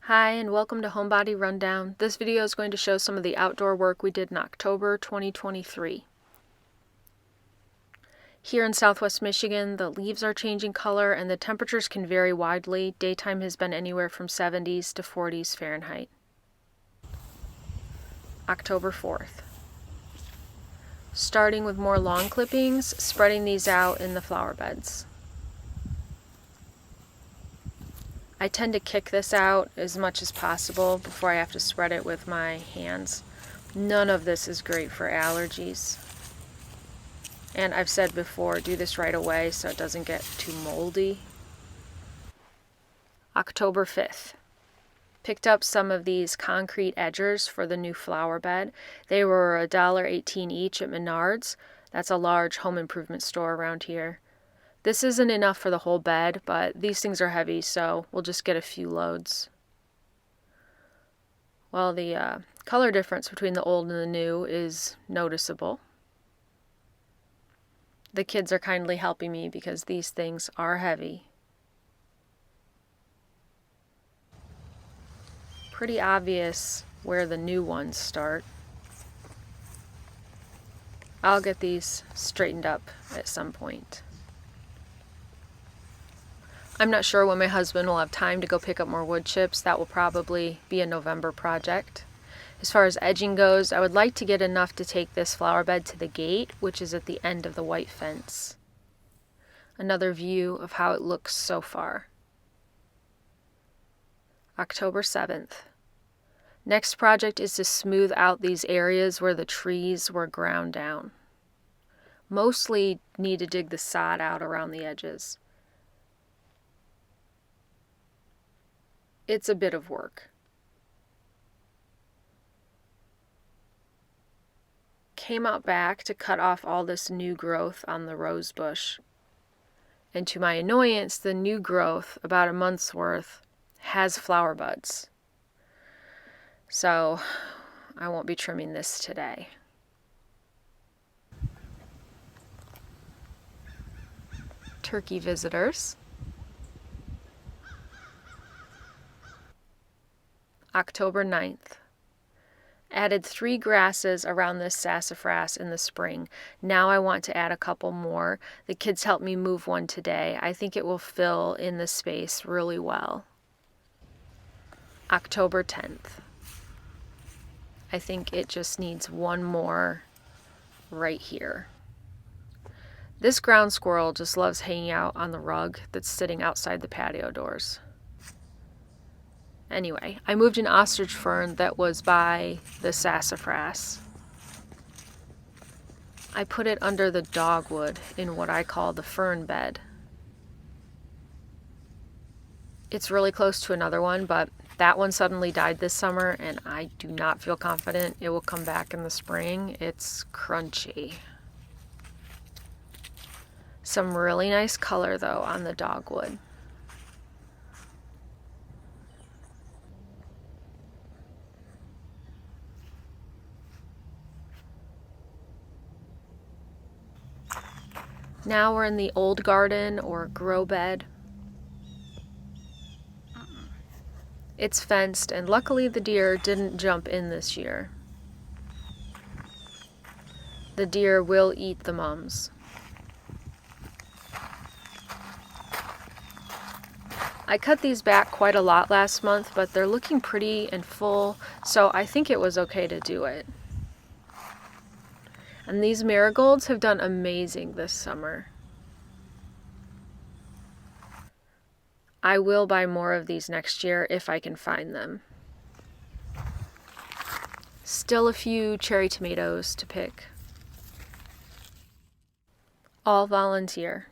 Hi and welcome to Homebody Rundown. This video is going to show some of the outdoor work we did in October 2023. Here in Southwest Michigan, the leaves are changing color and the temperatures can vary widely. Daytime has been anywhere from 70s to 40s Fahrenheit. October 4th. Starting with more lawn clippings, spreading these out in the flower beds. I tend to kick this out as much as possible before I have to spread it with my hands. None of this is great for allergies. And I've said before, do this right away so it doesn't get too moldy. October 5th. Picked up some of these concrete edgers for the new flower bed. They were $1.18 each at Menards. That's a large home improvement store around here. This isn't enough for the whole bed, but these things are heavy, so we'll just get a few loads. Well, the color difference between the old and the new is noticeable. The kids are kindly helping me because these things are heavy. Pretty obvious where the new ones start. I'll get these straightened up at some point. I'm not sure when my husband will have time to go pick up more wood chips. That will probably be a November project. As far as edging goes, I would like to get enough to take this flower bed to the gate, which is at the end of the white fence. Another view of how it looks so far. October 7th. Next project is to smooth out these areas where the trees were ground down. Mostly need to dig the sod out around the edges. It's a bit of work. Came out back to cut off all this new growth on the rose bush. And to my annoyance, the new growth, about a month's worth, has flower buds. So I won't be trimming this today. Turkey visitors. October 9th. Added 3 grasses around this sassafras in the spring. Now I want to add a couple more. The kids helped me move one today. I think it will fill in the space really well. October 10th. I think it just needs one more right here. This ground squirrel just loves hanging out on the rug that's sitting outside the patio doors. Anyway, I moved an ostrich fern that was by the sassafras. I put it under the dogwood in what I call the fern bed. It's really close to another one, but that one suddenly died this summer and I do not feel confident it will come back in the spring. It's crunchy. Some really nice color though on the dogwood. Now we're in the old garden or grow bed. It's fenced and luckily the deer didn't jump in this year. The deer will eat the mums. I cut these back quite a lot last month, but they're looking pretty and full, so I think it was okay to do it. And these marigolds have done amazing this summer. I will buy more of these next year if I can find them. Still a few cherry tomatoes to pick. All volunteer.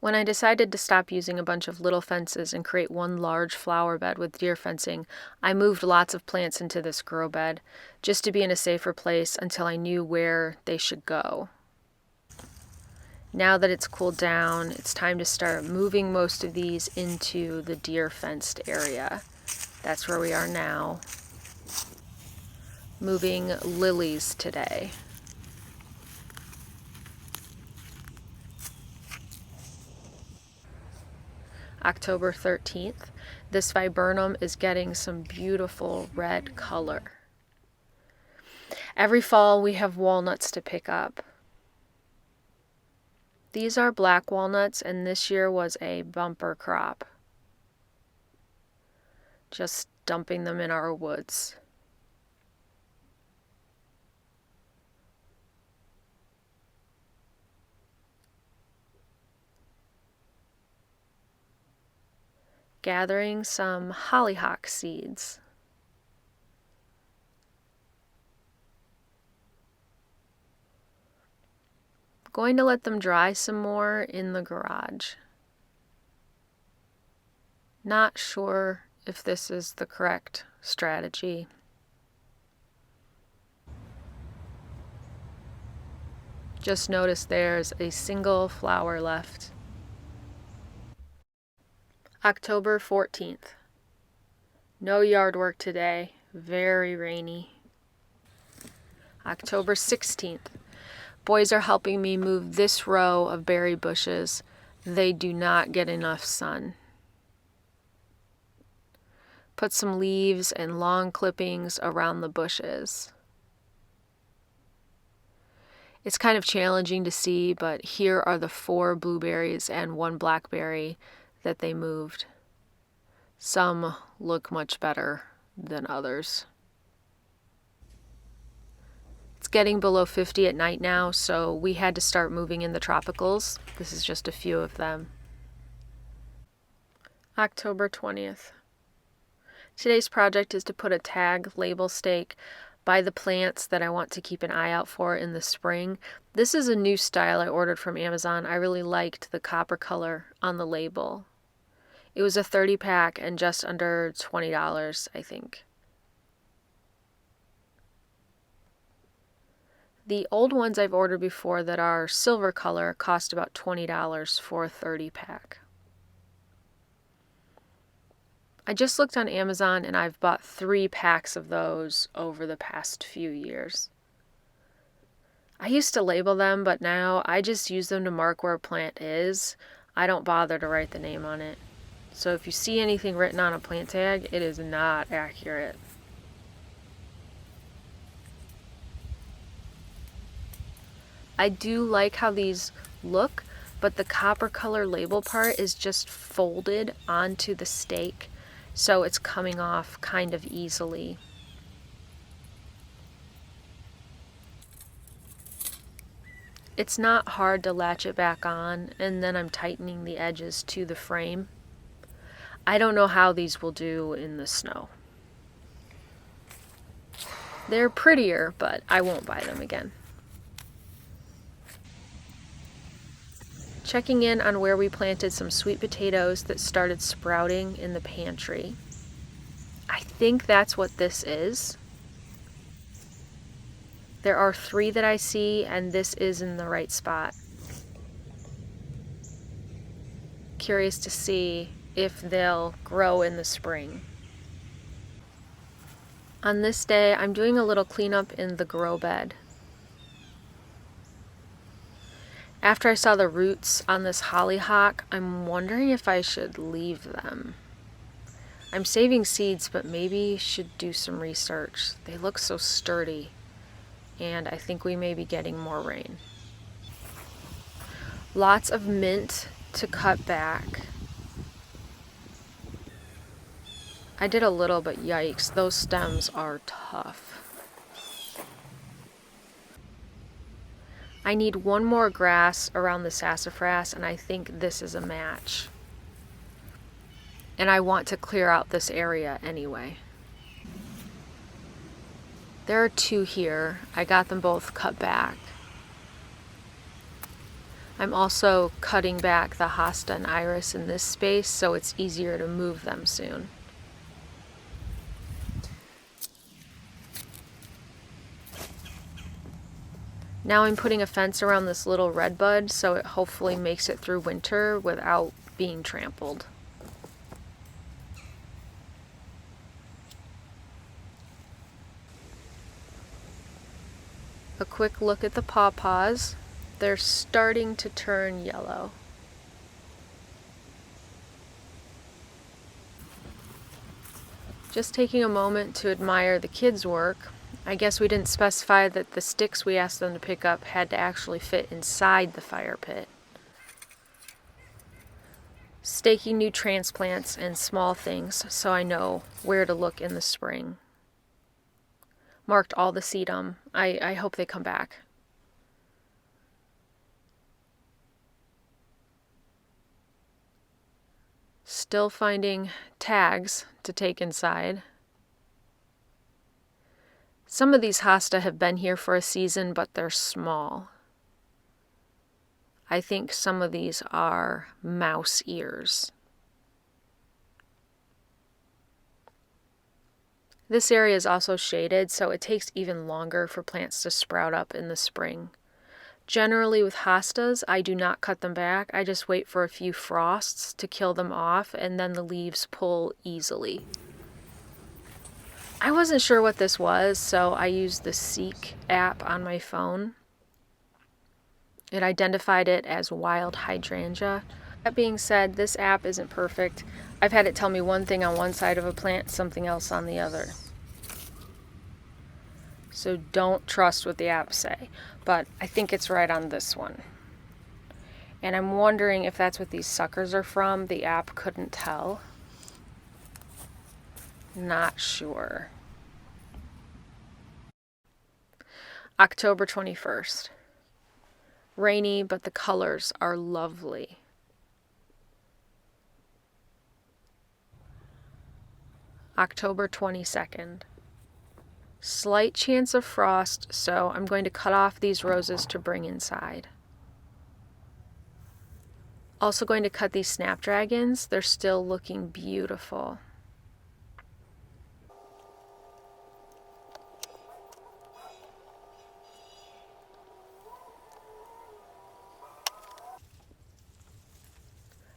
When I decided to stop using a bunch of little fences and create one large flower bed with deer fencing, I moved lots of plants into this grow bed, just to be in a safer place until I knew where they should go. Now that it's cooled down, it's time to start moving most of these into the deer fenced area. That's where we are now. Moving lilies today. October 13th. This viburnum is getting some beautiful red color. Every fall we have walnuts to pick up. These are black walnuts, and this year was a bumper crop. Just dumping them in our woods. Gathering some hollyhock seeds. Going to let them dry some more in the garage. Not sure if this is the correct strategy. Just noticed there's a single flower left. October 14th. No yard work today. Very rainy. October 16th. Boys are helping me move this row of berry bushes. They do not get enough sun. Put some leaves and long clippings around the bushes. It's kind of challenging to see, but here are the 4 blueberries and 1 blackberry that they moved. Some look much better than others. It's getting below 50 at night now, so we had to start moving in the tropicals. This is just a few of them. October 20th. Today's project is to put a tag label stake by the plants that I want to keep an eye out for in the spring. This is a new style I ordered from Amazon. I really liked the copper color on the label. It was a 30 pack and just under $20, I think. The old ones I've ordered before that are silver color cost about $20 for a 30 pack. I just looked on Amazon and I've bought 3 packs of those over the past few years. I used to label them, but now I just use them to mark where a plant is. I don't bother to write the name on it. So if you see anything written on a plant tag, it is not accurate. I do like how these look, but the copper color label part is just folded onto the stake, so it's coming off kind of easily. It's not hard to latch it back on, and then I'm tightening the edges to the frame. I don't know how these will do in the snow. They're prettier, but I won't buy them again. Checking in on where we planted some sweet potatoes that started sprouting in the pantry. I think that's what this is. There are 3 that I see, and this is in the right spot. Curious to see if they'll grow in the spring. On this day, I'm doing a little cleanup in the grow bed. After I saw the roots on this hollyhock, I'm wondering if I should leave them. I'm saving seeds, but maybe should do some research. They look so sturdy, and I think we may be getting more rain. Lots of mint to cut back. I did a little, but yikes, those stems are tough. I need 1 more grass around the sassafras, and I think this is a match. And I want to clear out this area anyway. There are 2 here. I got them both cut back. I'm also cutting back the hosta and iris in this space, so it's easier to move them soon. Now I'm putting a fence around this little redbud, so it hopefully makes it through winter without being trampled. A quick look at the pawpaws. They're starting to turn yellow. Just taking a moment to admire the kids' work. I guess we didn't specify that the sticks we asked them to pick up had to actually fit inside the fire pit. Staking new transplants and small things so I know where to look in the spring. Marked all the sedum. I hope they come back. Still finding tags to take inside. Some of these hosta have been here for a season, but they're small. I think some of these are mouse ears. This area is also shaded, so it takes even longer for plants to sprout up in the spring. Generally with hostas, I do not cut them back. I just wait for a few frosts to kill them off, and then the leaves pull easily. I wasn't sure what this was, so I used the Seek app on my phone. It identified it as wild hydrangea. That being said, this app isn't perfect. I've had it tell me one thing on one side of a plant, something else on the other. So don't trust what the apps say, but I think it's right on this one. And I'm wondering if that's what these suckers are from. The app couldn't tell. Not sure. October 21st. Rainy, but the colors are lovely. October 22nd. Slight chance of frost, so I'm going to cut off these roses to bring inside. Also going to cut these snapdragons. They're still looking beautiful.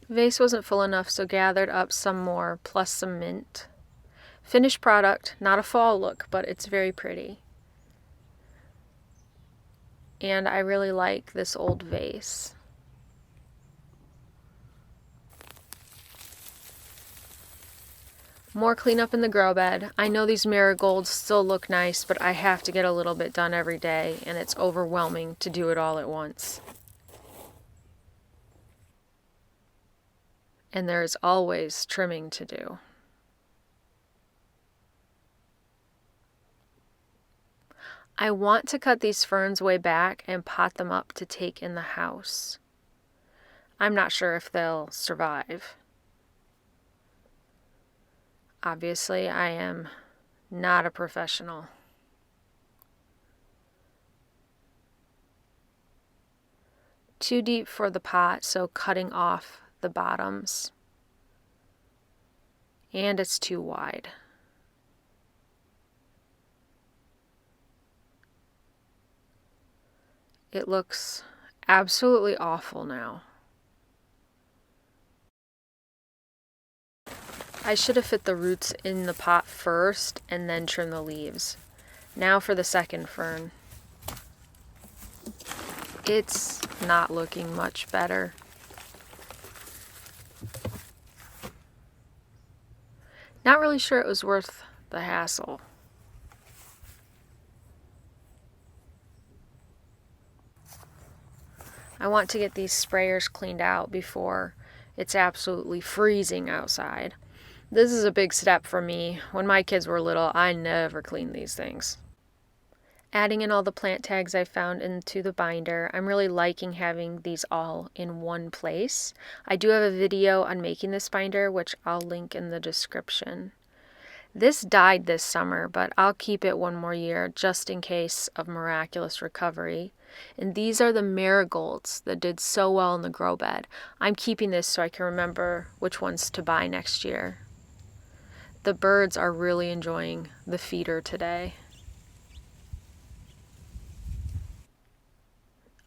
Vase wasn't full enough, so gathered up some more, plus some mint. Finished product, not a fall look, but it's very pretty. And I really like this old vase. More cleanup in the grow bed. I know these marigolds still look nice, but I have to get a little bit done every day, and it's overwhelming to do it all at once. And there is always trimming to do. I want to cut these ferns way back and pot them up to take in the house. I'm not sure if they'll survive. Obviously, I am not a professional. Too deep for the pot, so cutting off the bottoms. And it's too wide. It looks absolutely awful now. I should have fit the roots in the pot first and then trim the leaves. Now for the second fern. It's not looking much better. Not really sure it was worth the hassle. I want to get these sprayers cleaned out before it's absolutely freezing outside. This is a big step for me. When my kids were little, I never cleaned these things. Adding in all the plant tags I found into the binder, I'm really liking having these all in one place. I do have a video on making this binder, which I'll link in the description. This died this summer, but I'll keep it one more year just in case of miraculous recovery. And these are the marigolds that did so well in the grow bed. I'm keeping this so I can remember which ones to buy next year. The birds are really enjoying the feeder today.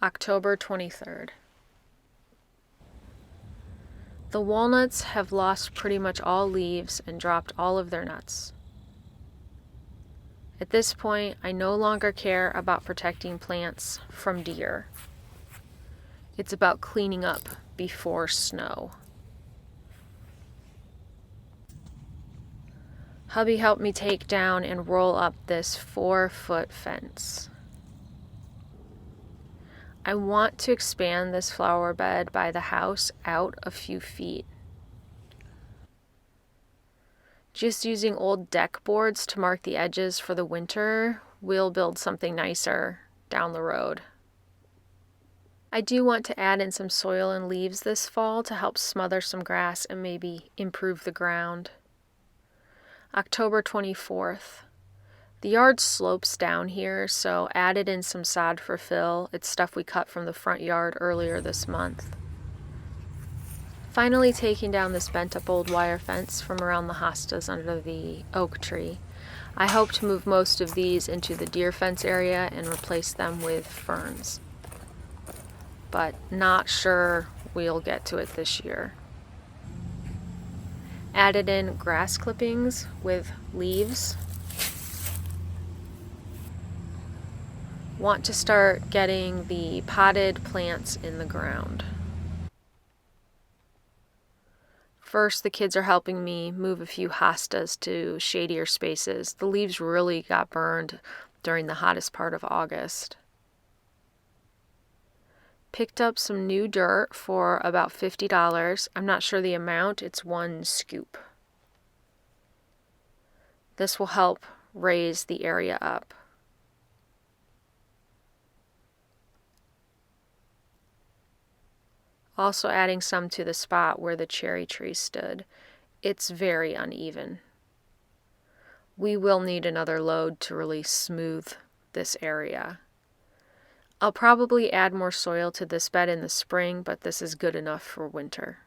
October 23rd. The walnuts have lost pretty much all leaves and dropped all of their nuts. At this point, I no longer care about protecting plants from deer. It's about cleaning up before snow. Hubby helped me take down and roll up this 4-foot fence. I want to expand this flower bed by the house out a few feet. Just using old deck boards to mark the edges for the winter, we'll build something nicer down the road. I do want to add in some soil and leaves this fall to help smother some grass and maybe improve the ground. October 24th. The yard slopes down here, so added in some sod for fill. It's stuff we cut from the front yard earlier this month. Finally taking down this bent up old wire fence from around the hostas under the oak tree. I hope to move most of these into the deer fence area and replace them with ferns. But not sure we'll get to it this year. Added in grass clippings with leaves. Want to start getting the potted plants in the ground. First, the kids are helping me move a few hostas to shadier spaces. The leaves really got burned during the hottest part of August. Picked up some new dirt for about $50. I'm not sure the amount, it's 1 scoop. This will help raise the area up. Also adding some to the spot where the cherry tree stood. It's very uneven. We will need another load to really smooth this area. I'll probably add more soil to this bed in the spring, but this is good enough for winter.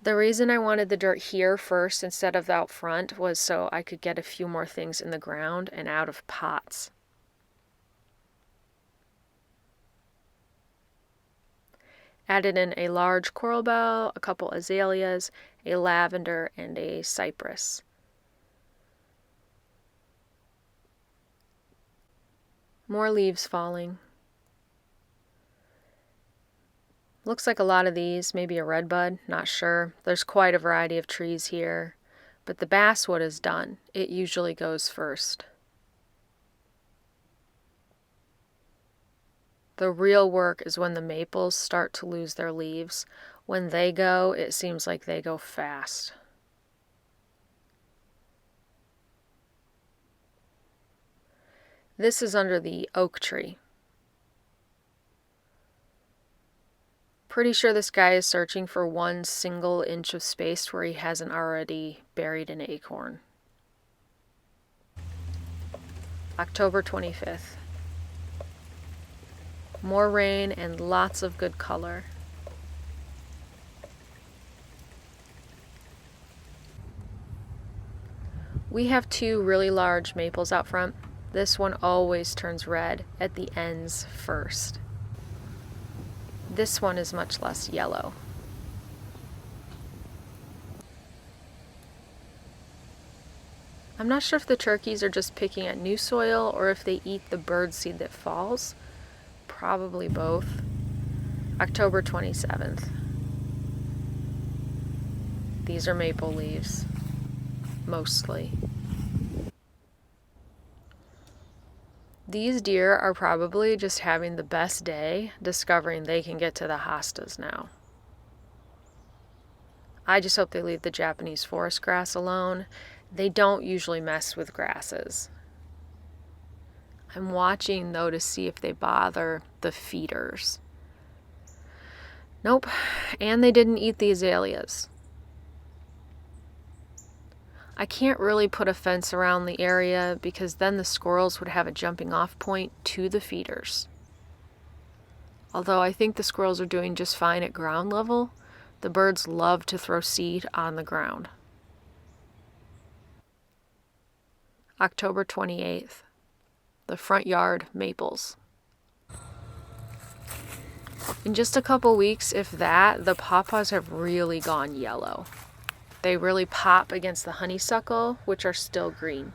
The reason I wanted the dirt here first instead of out front was so I could get a few more things in the ground and out of pots. Added in a large coral bell, a couple azaleas, a lavender, and a cypress. More leaves falling. Looks like a lot of these, maybe a redbud, not sure. There's quite a variety of trees here, but the basswood is done. It usually goes first. The real work is when the maples start to lose their leaves. When they go, it seems like they go fast. This is under the oak tree. Pretty sure this guy is searching for 1 single inch of space where he hasn't already buried an acorn. October 25th. More rain and lots of good color. We have 2 really large maples out front. This one always turns red at the ends first. This one is much less yellow. I'm not sure if the turkeys are just picking at new soil or if they eat the bird seed that falls. Probably both. October 27th. These are maple leaves, mostly. These deer are probably just having the best day discovering they can get to the hostas now. I just hope they leave the Japanese forest grass alone. They don't usually mess with grasses. I'm watching, though, to see if they bother the feeders. Nope, and they didn't eat the azaleas. I can't really put a fence around the area because then the squirrels would have a jumping off point to the feeders. Although I think the squirrels are doing just fine at ground level, the birds love to throw seed on the ground. October 28th. The front yard maples. In just a couple weeks, if that, the pawpaws have really gone yellow. They really pop against the honeysuckle, which are still green.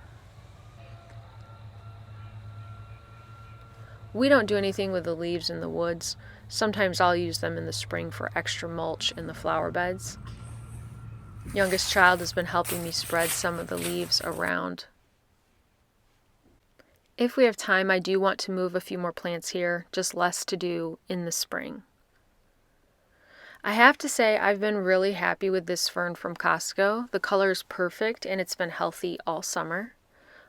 We don't do anything with the leaves in the woods. Sometimes I'll use them in the spring for extra mulch in the flower beds. Youngest child has been helping me spread some of the leaves around. If we have time, I do want to move a few more plants here, just less to do in the spring. I have to say I've been really happy with this fern from Costco. The color is perfect and it's been healthy all summer.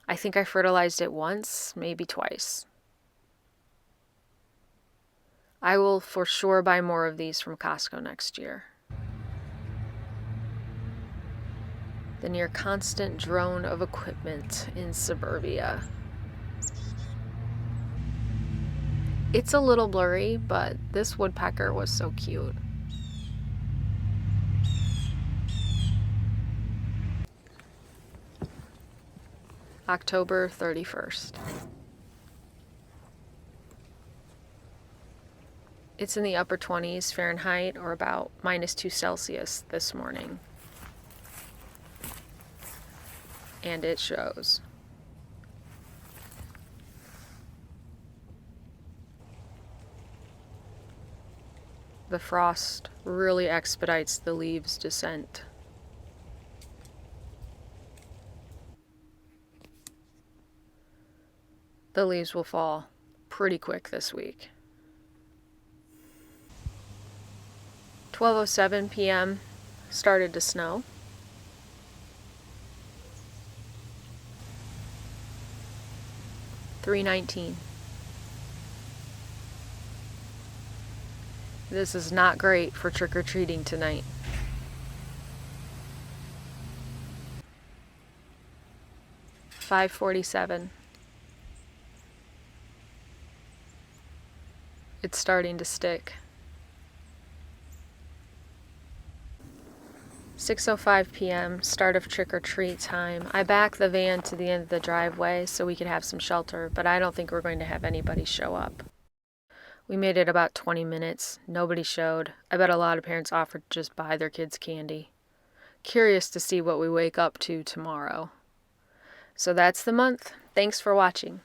I think I fertilized it once, maybe twice. I will for sure buy more of these from Costco next year. The near constant drone of equipment in suburbia. It's a little blurry, but this woodpecker was so cute. October 31st. It's in the upper 20s Fahrenheit or about -2 Celsius this morning. And it shows. The frost really expedites the leaves' descent. The leaves will fall pretty quick this week. 12:07 p.m. started to snow. $3.19. This is not great for trick-or-treating tonight. $5.47. It's starting to stick. 6:05 p.m. start of trick-or-treat time. I backed the van to the end of the driveway so we could have some shelter, but I don't think we're going to have anybody show up. We made it about 20 minutes. Nobody showed. I bet a lot of parents offered to just buy their kids candy. Curious to see what we wake up to tomorrow. So that's the month. Thanks for watching.